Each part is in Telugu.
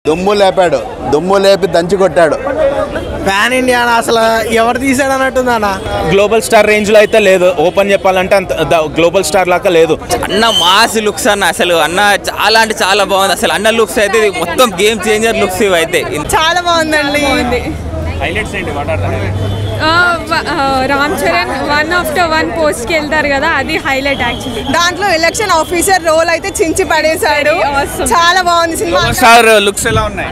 దుమ్ము లేపి దంచి కొట్టాడు. పాన్ ఇండియా అసలు ఎవరు తీసాడు అన్నట్టుందన్న. గ్లోబల్ స్టార్ రేంజ్ లో అయితే లేదు, ఓపెన్ చెప్పాలంటే అంత గ్లోబల్ స్టార్ లాగా లేదు. అన్న మాస్ లుక్స్ అన్న, అసలు అన్న చాలా అంటే చాలా బాగుంది. అసలు అన్న లుక్స్ అయితే మొత్తం గేమ్ చేంజర్ లుక్స్ ఇవి అయితే చాలా బాగుందండి. హైలైట్స్ ఏంటి? రామ్ చరణ్ 1 after 1 పోస్ట్కి వెళ్తారు కదా, అది హైలైట్ యాక్చువల్లీ. దాంట్లో ఎలక్షన్ ఆఫీసర్ రోల్ అయితే చించి పడేశాడు. చాలా బాగుంది సినిమా. స్టార్ లుక్స్ ఎలా ఉన్నాయి?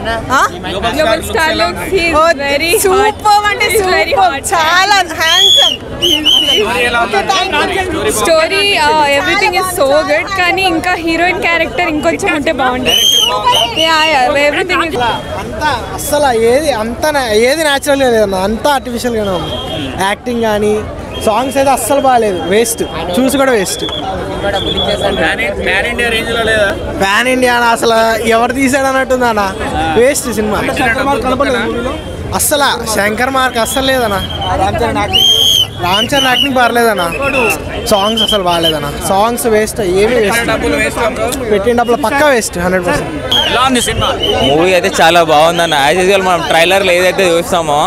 Global star looks very super అంటే సూపర్, చాలా handsome. Story everything is so good, కానీ ఇంకా హీరోయిన్ క్యారెక్టర్ ఇంకొంచెం ఉంటే బాగుంటుంది. ఎవ్రీథింగ్ అంతా అస్సలు ఏది న్యాచురల్ గా లేదన్న, అంతా ఆర్టిఫిషియల్ గానే ఉంది. యాక్టింగ్ కానీ సాంగ్స్ అయితే అస్సలు బాగాలేదు, వేస్ట్, చూసి కూడా వేస్ట్. పాన్ ఇండియా అసలు ఎవరు తీసాడు అన్నట్టుందన్న, వేస్ట్ సినిమా. అస్సలు శంకర్ మార్క్ అస్సలు లేదన్నా. రామ్ చరణ్ యాక్టింగ్ పర్లేదన్నా, సాంగ్స్ అసలు బాగాలేదన్నా. సాంగ్స్ వేస్ట్, ఏమీ వేస్ట్, పెట్టిన డబ్బులు పక్కా వేస్ట్ 100%. మూవీ అయితే చాలా బాగుందన్న. యాజ్ యూజువల్ మనం ట్రైలర్లో ఏదైతే చూస్తామో,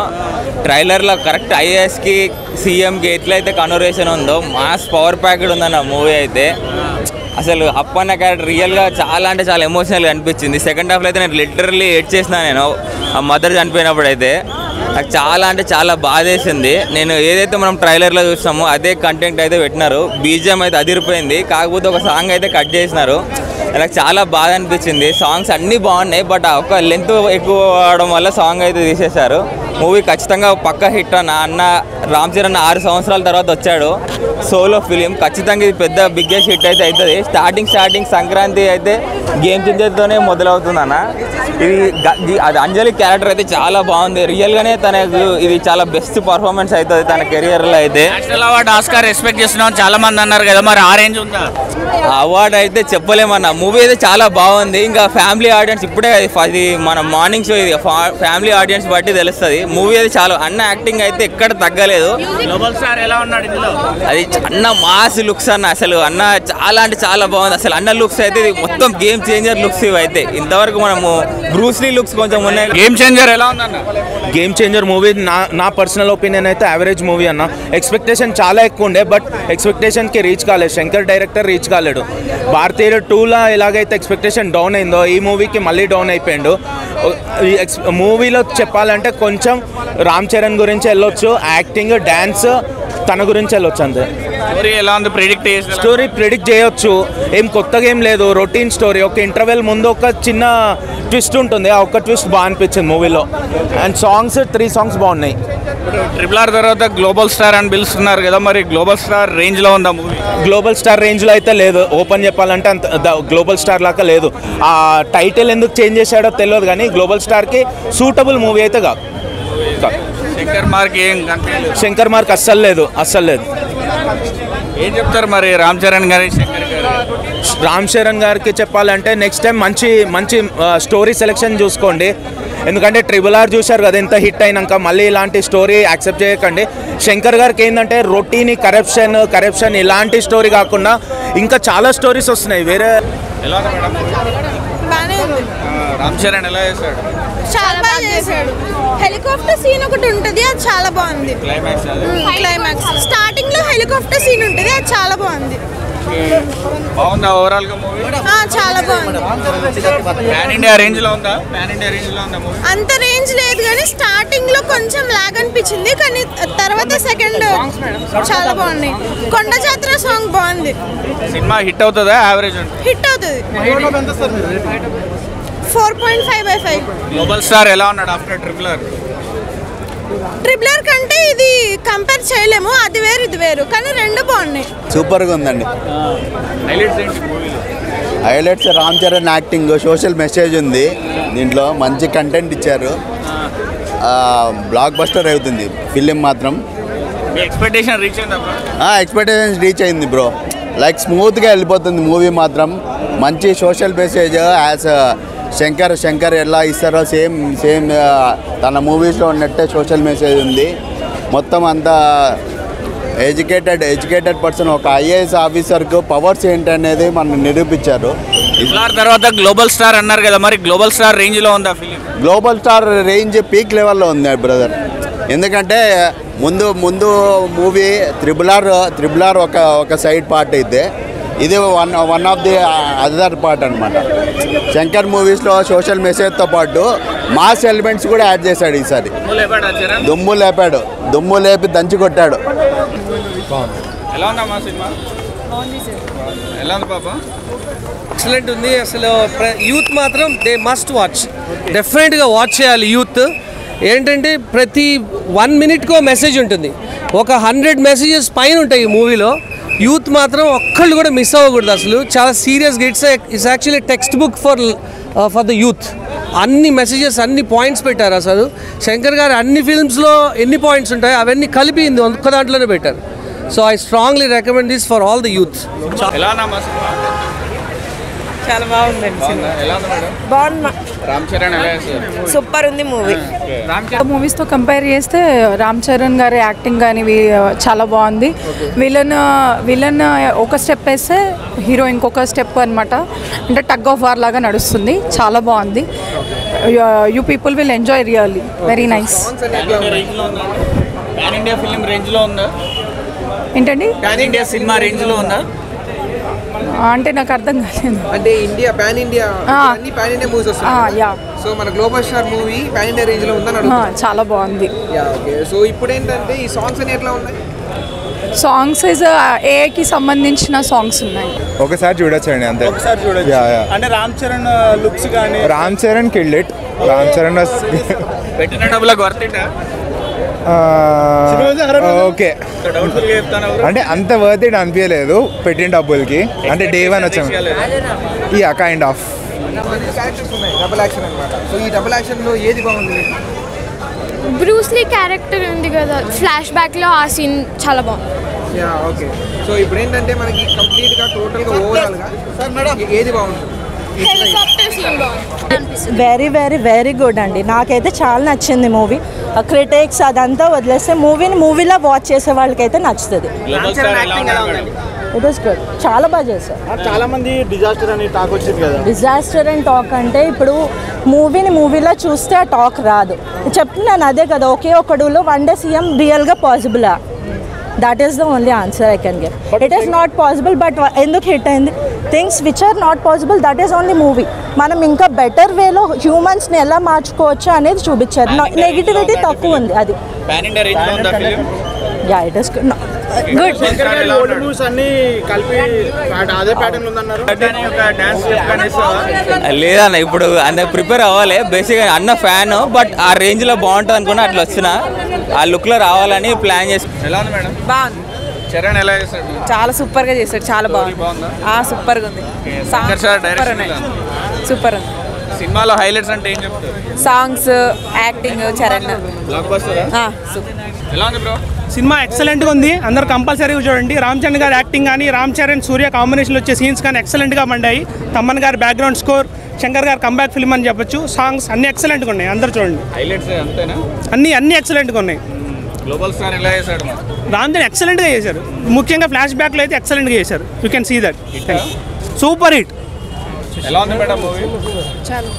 ట్రైలర్లో కరెక్ట్ ఐఏఎస్కి సీఎంకి ఎట్లయితే కన్వర్సేషన్ ఉందో మాస్ పవర్ ప్యాకెడ్ ఉందన్న మూవీ అయితే. అసలు అప్పన్న క్యారెక్టర్ రియల్గా చాలా అంటే చాలా ఎమోషనల్గా అనిపించింది. సెకండ్ హాఫ్లో అయితే నేను లిటరల్లీ ఏడ్ చేసిన, నేను ఆ మదర్ చనిపోయినప్పుడు అయితే నాకు చాలా అంటే చాలా బాధేసింది. నేను ఏదైతే మనం ట్రైలర్లో చూస్తామో అదే కంటెంట్ అయితే పెట్టినారు. బీజిఎం అయితే అదిరిపోయింది, కాకపోతే ఒక సాంగ్ అయితే కట్ చేసినారు. నాకు చాలా బాధ అనిపించింది. సాంగ్స్ అన్నీ బాగున్నాయి, బట్ ఒక లెంత్ ఎక్కువ అవడం వల్ల సాంగ్ అయితే తీసేశారు. మూవీ ఖచ్చితంగా పక్క హిట్ అన్న. రామ్ చరణ్ 6 సంవత్సరాల తర్వాత వచ్చాడు, సోలో ఫిలిం. ఖచ్చితంగా ఇది పెద్ద బిగ్గెస్ట్ హిట్ అయితే అవుతుంది. స్టార్టింగ్ సంక్రాంతి అయితే గేమ్ చేంజర్తోనే మొదలవుతుంది అన్న. ఇది అది అంజలి క్యారెక్టర్ అయితే చాలా బాగుంది. రియల్గానే తనకు ఇది చాలా బెస్ట్ పర్ఫార్మెన్స్ అవుతుంది తన కెరియర్లో అయితే. అవార్డు ఆస్కార్ ఎక్స్పెక్ట్ చేస్తున్నాం చాలా మంది అన్నారు కదా, మరి ఆ రేంజ్ ఉందా? అవార్డు అయితే చెప్పలేమన్న. మూవీ అయితే చాలా బాగుంది. ఇంకా ఫ్యామిలీ ఆడియన్స్ ఇప్పుడే ఇది మన మార్నింగ్ షో, ఇది ఫ్యామిలీ ఆడియన్స్ బట్టి తెలుస్తుంది. మూవీ అయితే చాలా అన్న యాక్టింగ్ అయితే ఎక్కడ తగ్గలేదు. గ్లోబల్ స్టార్ ఎలా ఉన్నాడు ఇందులో? అది అన్న మాస్ లుక్స్ అన్న, అసలు అన్న చాలా అంటే చాలా బాగుంది. అసలు అన్న లుక్స్ అయితే మొత్తం గేమ్ చేంజర్ లుక్స్ ఇవి అయితే. ఇంతవరకు మనము బ్రూస్లీ లుక్స్ కొంచెం ఉన్నాయి. గేమ్ చేంజర్ ఎలా ఉందన్న? గేమ్ చేంజర్ మూవీ నా పర్సనల్ ఒపీనియన్ అయితే యావరేజ్ మూవీ అన్న. ఎక్స్పెక్టేషన్ చాలా ఎక్కువ ఉండే, బట్ ఎక్స్పెక్టేషన్కి రీచ్ కాలేదు. శంకర్ డైరెక్టర్ రీచ్ కాలేడు. భారతీయుడు 2లా ఎలాగైతే ఎక్స్పెక్టేషన్ డౌన్ అయిందో, ఈ మూవీకి మళ్ళీ డౌన్ అయిపోయిండు. ఈ మూవీలో చెప్పాలంటే కొంచెం రామ్ చరణ్ గురించి వెళ్ళొచ్చు, యాక్టింగ్, డ్యాన్స్ తన గురించి వెళ్ళొచ్చు అంతే. స్టోరీ ఎలా ఉంది? స్టోరీ ప్రిడిక్ట్ చేయొచ్చు, ఏం కొత్తగా ఏం లేదు, రొటీన్ స్టోరీ. ఒక ఇంటర్వెల్ ముందు ఒక చిన్న ట్విస్ట్ ఉంటుంది, ఆ ఒక్క ట్విస్ట్ బాగా అనిపించింది మూవీలో. అండ్ సాంగ్స్ 3 సాంగ్స్ బాగున్నాయి. RRR తర్వాత గ్లోబల్ స్టార్ అని పిలుస్తున్నారు కదా, మరి గ్లోబల్ స్టార్ రేంజ్లో ఉందా మూవీ? గ్లోబల్ స్టార్ రేంజ్లో అయితే లేదు, ఓపెన్ చెప్పాలంటే అంత గ్లోబల్ స్టార్ లాగా లేదు. ఆ టైటిల్ ఎందుకు చేంజ్ చేశాడో తెలియదు, కానీ గ్లోబల్ స్టార్కి సూటబుల్ మూవీ అయితే కాదు. శంకర్ మార్క్ అస్సలు లేదు. ఏం చెప్తారు మరి రామ్ చరణ్ గారి? రామ్ చరణ్ గారికి చెప్పాలంటే నెక్స్ట్ టైం మంచి స్టోరీ సెలెక్షన్ చూసుకోండి. ఎందుకంటే RRR చూశారు కదా ఎంత హిట్ అయినాక, మళ్ళీ ఇలాంటి స్టోరీ యాక్సెప్ట్ చేయకండి. శంకర్ గారికి ఏంటంటే రొటీన్ కరప్షన్ ఇలాంటి స్టోరీ కాకుండా ఇంకా చాలా స్టోరీస్ వస్తున్నాయి వేరే. రామ్ చరణ్ ఎలా చేశాడు? చాలా బాగా చేశాడు. హెలికాప్టర్ సీన్ ఒకటి ఉంటుంది, అది చాలా బాగుంది. క్లైమాక్స్ స్టార్టింగ్ లో హెలికాప్టర్ సీన్ ఉంటుంది, అది చాలా బాగుంది. బాగుందా ఓవరాల్ గా మూవీ? చాలా బాగుంది. పాన్ ఇండియా రేంజ్ లో ఉందా మూవీ? అంత రేంజ్ లేదు, కానీ స్టార్టింగ్ లో కొంచెం లాగ్ అనిపించింది, కానీ తర్వాత సెకండ్ చాలా బాగున్నాయి. కొండ జాతర సాంగ్ బాగుంది. సినిమా హిట్ అవుతుందా? యావరేజ్ హిట్ అవుతుంది. 4.5/5. గ్లోబల్ స్టార్ ఎలా ఉన్నాడు ఆఫ్టర్ RRR కంటే ఇది కంపేర్ చేయలేము, అది వేరు ఇది వేరు, కానీ రెండు బాగున్నాయి. సూపర్గా ఉందండి. Highlights Ram Charan acting, social message ఉంది దీంట్లో, మంచి కంటెంట్ ఇచ్చారు. బ్లాక్ బస్టర్ అవుతుంది ఫిలిం మాత్రం. ఎక్స్పెక్టేషన్స్ రీచ్ అయింది బ్రో. లైక్ స్మూత్గా వెళ్ళిపోతుంది మూవీ మాత్రం. మంచి సోషల్ మెసేజ్ యాజ్ శంకర్ ఎలా ఇస్తారో సేమ్ తన మూవీస్లో ఉన్నట్టే సోషల్ మెసేజ్ ఉంది. మొత్తం అంతా ఎడ్యుకేటెడ్ పర్సన్, ఒక IAS ఆఫీసర్కు పవర్స్ ఏంటనేది మనం నిరూపించారు. ట్రిపుల్ తర్వాత గ్లోబల్ స్టార్ అన్నారు కదా, మరి గ్లోబల్ స్టార్ రేంజ్లో ఉందా film? Global star range peak లెవెల్లో ఉంది బ్రదర్. ఎందుకంటే ముందు మూవీ త్రిబుల్ ఆర్ ఒక సైడ్ పార్ట్ అయితే ఇది one of the other part అనమాట. శంకర్ మూవీస్లో సోషల్ మెసేజ్తో పాటు మాస్ ఎలిమెంట్స్ కూడా యాడ్ చేశాడు ఈసారి. దుమ్ము లేపి దంచి కొట్టాడు. ఎలా ఉందమ్మా సినిమా? ఎలా ఉంది పాప? ఎక్సలెంట్ ఉంది. అసలు యూత్ మాత్రం దే మస్ట్ వాచ్, డెఫినెట్గా వాచ్ చేయాలి యూత్. ఏంటంటే ప్రతి 1 మినిట్కో మెసేజ్ ఉంటుంది, ఒక 100 మెసేజెస్ పైన ఉంటాయి ఈ మూవీలో. యూత్ మాత్రం ఒక్కళ్ళు కూడా మిస్ అవ్వకూడదు. అసలు చాలా సీరియస్గా it's actually text book for the youth. అన్ని మెసేజెస్, అన్ని పాయింట్స్ పెట్టారు. అసలు శంకర్ గారు అన్ని ఫిల్మ్స్లో ఎన్ని పాయింట్స్ ఉంటాయో అవన్నీ కలిపి ఒక్క దాంట్లోనే పెట్టారు. So I strongly recommend this for all the youth. చాలా బాగుందండి. బాగుంది. రామ్ చరణ్ ఎలా చేశారు? సూపర్ ఉంది మూవీ. మూవీస్తో కంపేర్ చేస్తే రామ్ చరణ్ గారి యాక్టింగ్ కానీ చాలా బాగుంది. విలన్ ఒక స్టెప్ వేస్తే హీరో ఇంకొక స్టెప్ అనమాట. అంటే టగ్ ఆఫ్ వార్ లాగా నడుస్తుంది. చాలా బాగుంది. You people will enjoy really. Very nice. Pan India film రేంజ్లో ఉందా? ఏంటండి? పాన్ ఇండియా సినిమా రేంజ్లో ఉందా? అంటే నాకు అర్థం కాలేదు. అంటే India pan India pan India movies వస్తాయి. యా. సో మన global star movie pan India range లో ఉందని అడుగుతాను. చాలా బాగుంది. ఓకే. సో ఇప్పుడు ఏంటంటే ఈ సాంగ్స్ అన్ని ఎట్లా ఉన్నాయి? సాంగ్స్ ఏఐకి సంబంధించిన సాంగ్స్ ఉన్నాయి. ఒకసారి చూడొచ్చండి అంతే. ఒకసారి చూడొచ్చు. అంటే రామ్ చరణ్ లుక్స్ కానీ రామ్ చరణ్ కిల్డ్ ఇట్. రామ్ చరణ్ పెట్టిన డబ్బులకు వర్త్ ఇట్. ఓకే. అంటే అంత వర్త్ ఇట్ అనిపించలేదు పెట్టిన డబ్బులకి. అంటే డే 1 వచ్చాము. Yeah kind of. క్యారెక్టర్స్ ఉన్నాయి, డబుల్ యాక్షన్ అన్నమాట. సో ఈ డబుల్ యాక్షన్ లో ఏది బాగుంది? బ్రూస్లీ క్యారెక్టర్ ఉంది కదా ఫ్లాష్ బ్యాక్ లో, ఆ సీన్ చాలా బాగుంది. Yeah okay. సో ఇప్పుడు ఏంటంటే మనకి కంప్లీట్ గా టోటల్ గా ఓవరాల్ గా ఏది బాగుంటుంది? హెలికాప్టర్ సీన్ బాగుంది. వెరీ వెరీ వెరీ గుడ్ అండి. నాకైతే చాలా నచ్చింది మూవీ. క్రిటిక్స్ అదంతా వదిలేస్తే మూవీలో వాచ్ చేసే వాళ్ళకైతే నచ్చుతుంది. It is good. చాలా బాగా చేశారు. చాలా మంది డిజాస్టర్ అని టాక్ వచ్చింది కదా. డిజాస్టర్ అండ్ టాక్ అంటే ఇప్పుడు మూవీలో చూస్తే ఆ టాక్ రాదు. చెప్తున్నాను అదే కదా, ఒకే ఒకడులో 1 డే సీఎం రియల్గా పాసిబులా? That is the only answer I can give. It is not possible, but ఎందుకు హిట్ అయింది? Things which are not possible, that is only movie. మనం ఇంకా బెటర్ వేలో హ్యూమన్స్ని ఎలా మార్చుకోవచ్చు అనేది చూపించారు. నెగిటివిటీ తక్కువ ఉంది. అది యా ఇట్ ఈస్ గుడ్. లేదన్న, ఇప్పుడు అంత ప్రిపేర్ అవ్వాలి. బేసిక్గా అన్న ఫ్యాన్, బట్ ఆ రేంజ్లో బాగుంటుంది అనుకున్నా అట్లా వచ్చిన ఆ లుక్లో రావాలని ప్లాన్ చేసి. ఎలా ఉంది మేడం? బాగుంది. చరణ్ ఎలా చేశాడు? చాలా సూపర్గా చేశాడు. చాలా బాగుంది. సూపర్గా ఉంది. సూపర్ ఉంది. సినిమాలో హైలైట్స్ అంటే ఏం చెప్తారు? Songs, acting, Charan block buster. ఎలా ఉంది బ్రో? సినిమా ఎక్సలెంట్గా ఉంది. అందరూ కంపల్సరీగా చూడండి. రామ్ చరణ్ గారి యాక్టింగ్ కానీ, రామ్ చరణ్ సూర్య కాంబినేషన్లో వచ్చే సీన్స్ కానీ ఎక్సలెంట్గా మండాయి. తమ్మన్ గారి బ్యాక్గ్రౌండ్ స్కోర్, శంకర్ గారు కంబ్యాక్ ఫిల్మ్ అని చెప్పొచ్చు. సాంగ్స్ అన్ని ఎక్సలెంట్గా ఉన్నాయి. అందరూ చూడండి. హైలైట్స్ అంతేనా? అన్ని ఎక్సలెంట్గా ఉన్నాయి. గ్లోబల్ స్టార్ ఎలా చేశాడు? రామ్ చరణ్ ఎక్సలెంట్గా చేశారు. ముఖ్యంగా ఫ్లాష్ బ్యాక్లో అయితే ఎక్సలెంట్గా చేశారు. You can see that. Super hit. ఎలా ఉంది మేడం మూవీ? చాలా